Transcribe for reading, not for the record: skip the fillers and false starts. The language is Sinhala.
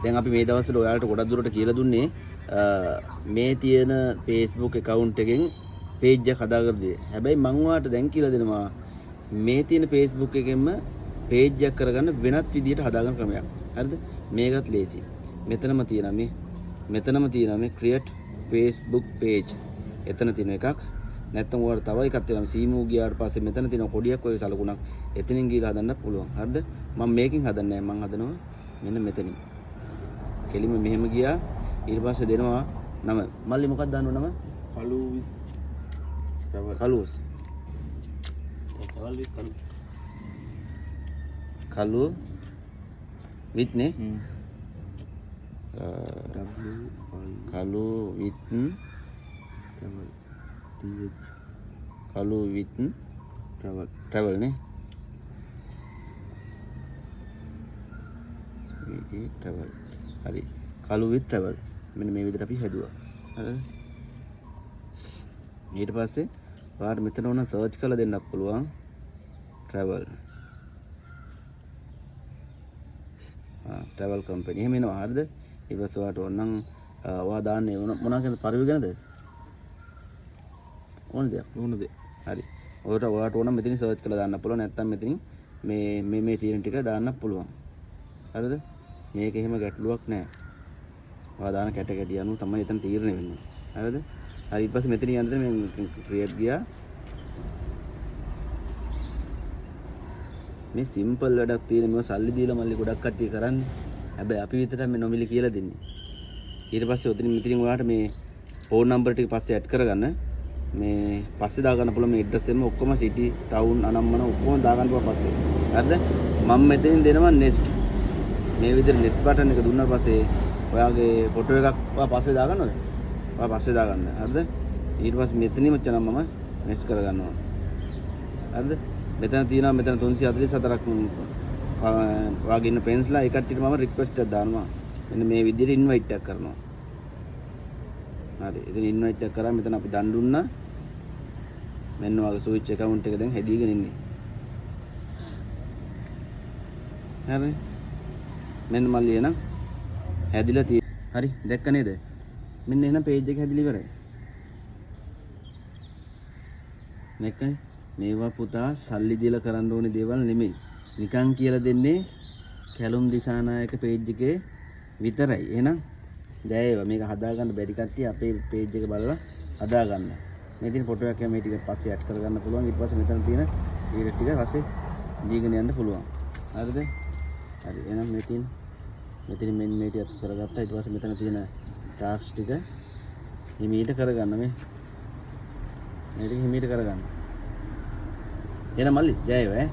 දැන් අපි මේ දවස්වල ඔයාලට ගොඩක් දුරට කියලා දුන්නේ මේ තියෙන Facebook account එකෙන් page එකක් හදාගන්න දේ. හැබැයි මම ඔයාලට දැන් කියලා දෙනවා මේ තියෙන Facebook එකෙන්ම page එකක් කරගන්න වෙනත් විදියට හදාගන්න ක්‍රමයක්. හරිද? මේකත් ලේසි. මෙතනම තියෙනවා මේ create Facebook page. එතන තියෙන එකක්. නැත්නම් ඔයාලට තව එකක් තියෙනවා සීමු ගියාට පස්සේ මෙතන තියෙන කොඩියක් ඔය සලකුණක් එතනින් ගිහලා හදන්න පුළුවන්. හරිද? මම මේකෙන් හදන්නේ නැහැ. මම හදනවා මෙන්න මෙතනින්. කෙලිම මෙහෙම ගියා ඊට පස්සේ දෙනවා නම මල්ලි මොකක්ද දාන්නව නම කලුස් කලු විත් නේ කලු විත් කලු විත් travel නේ travel හරි කලු with travel මෙන්න මේ විදිහට අපි හැදුවා හරිද ඊට පස්සේ ඔයාලට මෙතන ඕන සර්ච් කරලා දෙන්නත් පුළුවන් travel travel company එහෙම එනවා හරිද ඊට පස්සේ ඔයාලට ඕනනම් ඔයා දාන්නේ මොනවා කියනද පරිවි ගැනද ඕනද හරි ඔයාලට ඕන මෙතනින් සර්ච් කරලා දාන්න පුළුවන් නැත්නම් මෙතනින් මේ තියෙන ටික දාන්න පුළුවන් හරිද මේක එහෙම ගැටලුවක් නැහැ. ඔයා දාන කැටගැටි අනුව තමයි එතන තීරණය වෙන්නේ. හරිද? හරි ඊට පස්සේ මෙතන යන්නද මම ක්‍රියේට් ගියා. මේ සිම්පල් වැඩක් තියෙන මේව සල්ලි දීලා මල්ලි ගොඩක් කට්ටිය කරන්නේ. හැබැයි අපි විතරක් මේ නොමිලි කියලා දෙන්නේ. ඊට පස්සේ ඔතනින් මෙතනින් ඔයාලට මේ ෆෝන් නම්බර් ටික පස්සේ ඇඩ් කරගන්න. මේ පස්සේ දාගන්න පුළුවන් මේ ඇඩ්‍රස් එකම ඔක්කොම සිටි ටවුන් අනම්මන ඔක්කොම දාගන්න පුළුවන් පස්සේ. හරිද? මම මෙතනින් දෙනවා next මේ විදිහට next button එක දුන්නාට පස්සේ ඔයාගේ ෆොටෝ එකක් ඔයා පස්සේ දාගන්නවද? ඔයා පස්සේ දාගන්න. හරිද? ඊට පස්සේ මෙතනින් මචං මම next කරගන්නවා. හරිද? මෙතන තියෙනවා මෙතන 344ක් ඔයාගේ ඉන්න friendsලා ඒ කට්ටියට මම request එකක් දානවා. මෙන්න මේ විදිහට invite එකක් කරනවා. හරි. ඉතින් invite එකක් කරා මෙතන අපි දන් දුන්නා. මෙන්න ඔයාගේ switch account එක දැන් හැදීගෙන ඉන්නේ. හරි. මෙන්න මල්ලි එන හැදිලා තියෙන. හරි දැක්ක නේද? මෙන්න එහෙනම් page එක හැදිලා ඉවරයි. නැක්කනේ මේවා පුතා සල්ලි දීලා කරන්න ඕනේ දේවල් නෙමෙයි. නිකන් කියලා දෙන්නේ කැලුම් දිසානායක page එකේ විතරයි. එහෙනම් දැන් මේක හදාගන්න බැරි කට්ටිය අපේ page එක බලලා හදාගන්න. මේ තියෙන ෆොටෝ එකක් මේ ටික පස්සේ ඇඩ් කරගන්න පුළුවන්. ඊට පස්සේ මෙතන තියෙන වීඩියෝ ටික පස්සේ දීගෙන යන්න පුළුවන්. හරිද? හරි එහෙනම් මෙතන මෙන්න මේ ටිකත් කරගත්තා ඊට පස්සේ මෙතන තියෙන ටාස්ක් ටික හිමීට කරගන්න මේ ටික හිමීට කරගන්න එහෙනම් මල්ලි ජය වේවා